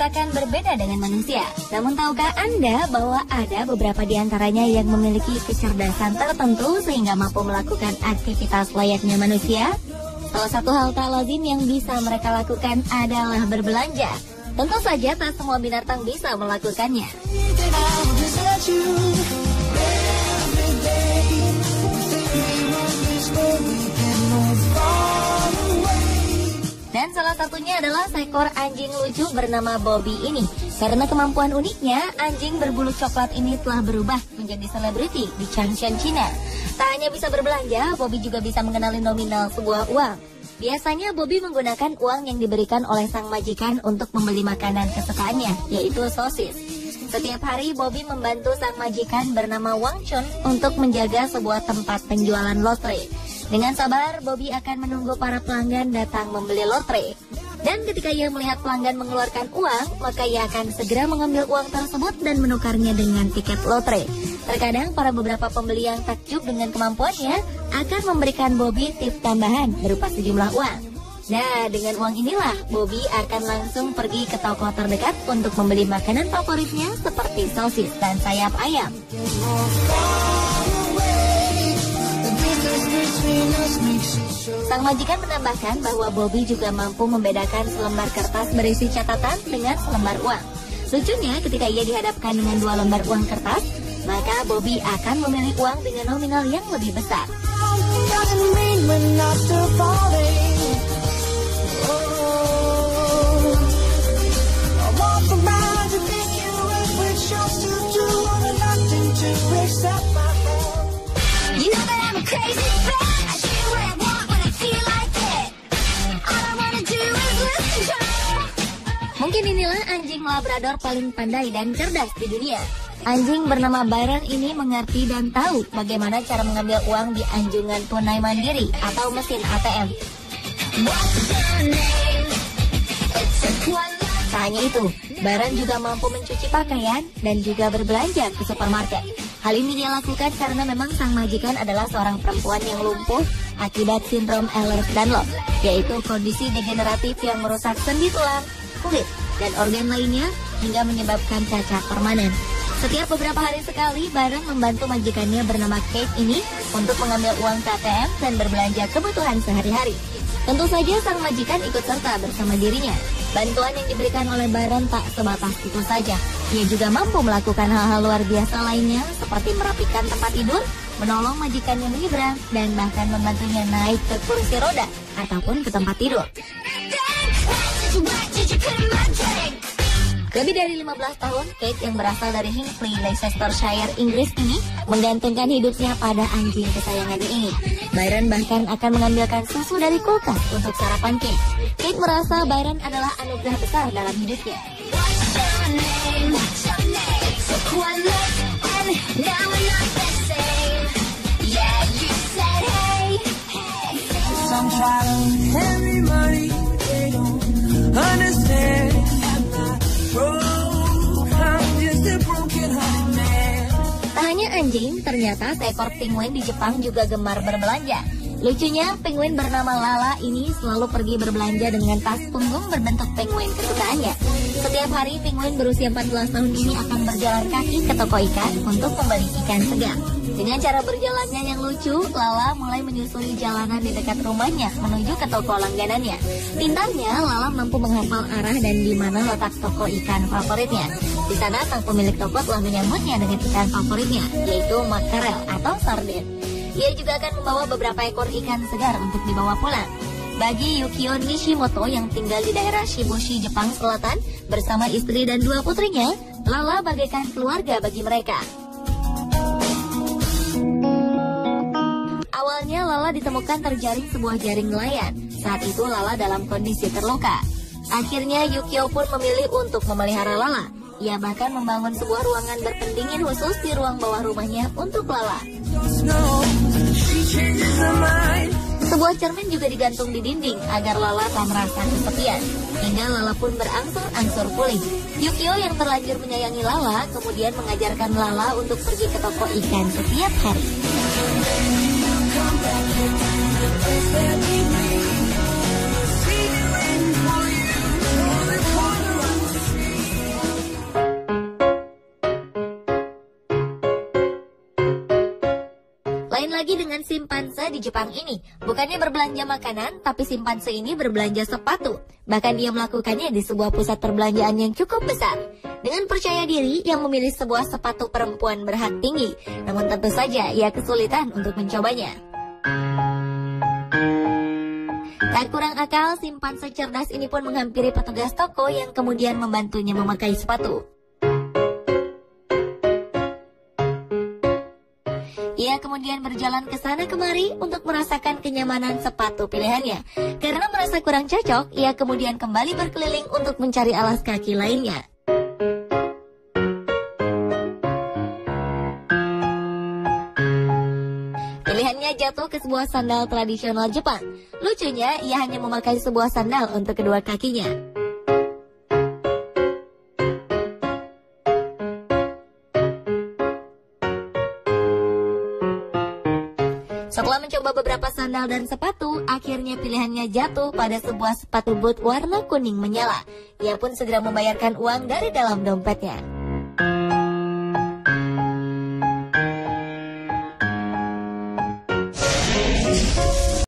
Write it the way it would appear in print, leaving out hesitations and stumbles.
diciptakan berbeda dengan manusia. Namun tahukah Anda bahwa ada beberapa di antaranya yang memiliki kecerdasan tertentu sehingga mampu melakukan aktivitas layaknya manusia? Salah satu hal tak lazim yang bisa mereka lakukan adalah berbelanja. Tentu saja tak semua binatang bisa melakukannya. Dan salah satunya adalah seekor anjing lucu bernama Bobby ini. Karena kemampuan uniknya, anjing berbulu coklat ini telah berubah menjadi selebriti di Changshan, China. Tak hanya bisa berbelanja, Bobby juga bisa mengenali nominal sebuah uang. Biasanya Bobby menggunakan uang yang diberikan oleh sang majikan untuk membeli makanan kesukaannya, yaitu sosis. Setiap hari Bobby membantu sang majikan bernama Wang Chun untuk menjaga sebuah tempat penjualan lotre. Dengan sabar, Bobby akan menunggu para pelanggan datang membeli lotre. Dan ketika ia melihat pelanggan mengeluarkan uang, maka ia akan segera mengambil uang tersebut dan menukarnya dengan tiket lotre. Terkadang para beberapa pembeli yang takjub dengan kemampuannya akan memberikan Bobby tips tambahan berupa sejumlah uang. Nah, dengan uang inilah Bobby akan langsung pergi ke toko terdekat untuk membeli makanan favoritnya seperti sosis dan sayap ayam. Sang majikan menambahkan bahwa Bobby juga mampu membedakan selembar kertas berisi catatan dengan selembar uang. Lucunya, ketika ia dihadapkan dengan 2 lembar uang kertas, maka Bobby akan memilih uang dengan nominal yang lebih besar. Mungkin inilah anjing Labrador paling pandai dan cerdas di dunia. Anjing bernama Byron ini mengerti dan tahu bagaimana cara mengambil uang di anjungan tunai mandiri atau mesin ATM. Tak hanya itu, Byron juga mampu mencuci pakaian dan juga berbelanja ke supermarket. Hal ini dia lakukan karena memang sang majikan adalah seorang perempuan yang lumpuh akibat sindrom Ehlers-Danlos, yaitu kondisi degeneratif yang merusak sendi tulang, kulit, dan organ lainnya hingga menyebabkan cacat permanen. Setiap beberapa hari sekali, Byron membantu majikannya bernama Kate ini untuk mengambil uang KTM dan berbelanja kebutuhan sehari-hari. Tentu saja sang majikan ikut serta bersama dirinya. Bantuan yang diberikan oleh Byron tak sebatas itu saja. Ia juga mampu melakukan hal-hal luar biasa lainnya seperti merapikan tempat tidur, menolong majikannya menyeberang, dan bahkan membantunya naik ke kursi roda ataupun ke tempat tidur. Lebih dari 15 tahun, Kate yang berasal dari Hinckley, Leicestershire, Inggris ini menggantungkan hidupnya pada anjing kesayangannya ini. Byron bahkan akan mengambilkan susu dari kulkas untuk sarapan Kate. Kate merasa Byron adalah anugerah besar dalam hidupnya. Tak hanya anjing, ternyata seekor penguin di Jepang juga gemar berbelanja. Lucunya, penguin bernama Lala ini selalu pergi berbelanja dengan tas punggung berbentuk penguin kesukaannya. Setiap hari, penguin berusia 14 tahun ini akan berjalan kaki ke toko ikan untuk membeli ikan segar. Dengan cara berjalannya yang lucu, Lala mulai menyusuri jalanan di dekat rumahnya menuju ke toko langganannya. Pintarnya, Lala mampu menghafal arah dan di mana letak toko ikan favoritnya. Di sana, sang pemilik toko telah menyambutnya dengan ikan favoritnya, yaitu makarel atau sarden. Ia juga akan membawa beberapa ekor ikan segar untuk dibawa pulang. Bagi Yukio Nishimoto yang tinggal di daerah Shibushi, Jepang Selatan, bersama istri dan 2 putrinya, Lala bagaikan keluarga bagi mereka. Awalnya Lala ditemukan terjaring sebuah jaring nelayan. Saat itu Lala dalam kondisi terluka. Akhirnya Yukio pun memilih untuk memelihara Lala. Ia bahkan membangun sebuah ruangan berpendingin khusus di ruang bawah rumahnya untuk Lala. Sebuah cermin juga digantung di dinding agar Lala tak merasa kesepian. Hingga Lala pun berangsur-angsur pulih. Yukio yang terlanjur menyayangi Lala kemudian mengajarkan Lala untuk pergi ke toko ikan setiap hari. simpanse di Jepang ini bukannya berbelanja makanan, tapi simpanse ini berbelanja sepatu. Bahkan dia melakukannya di sebuah pusat perbelanjaan yang cukup besar. Dengan percaya diri, ia memilih sebuah sepatu perempuan berhak tinggi. Namun tentu saja ia kesulitan untuk mencobanya. Tak kurang akal, simpanse cerdas ini pun menghampiri petugas toko yang kemudian membantunya memakai sepatu. Ia kemudian berjalan ke sana kemari untuk merasakan kenyamanan sepatu pilihannya. Karena merasa kurang cocok, ia kemudian kembali berkeliling untuk mencari alas kaki lainnya. Pilihannya jatuh ke sebuah sandal tradisional Jepang. Lucunya, ia hanya memakai sebuah sandal untuk kedua kakinya. Setelah mencoba beberapa sandal dan sepatu, akhirnya pilihannya jatuh pada sebuah sepatu boot warna kuning menyala. Ia pun segera membayarkan uang dari dalam dompetnya.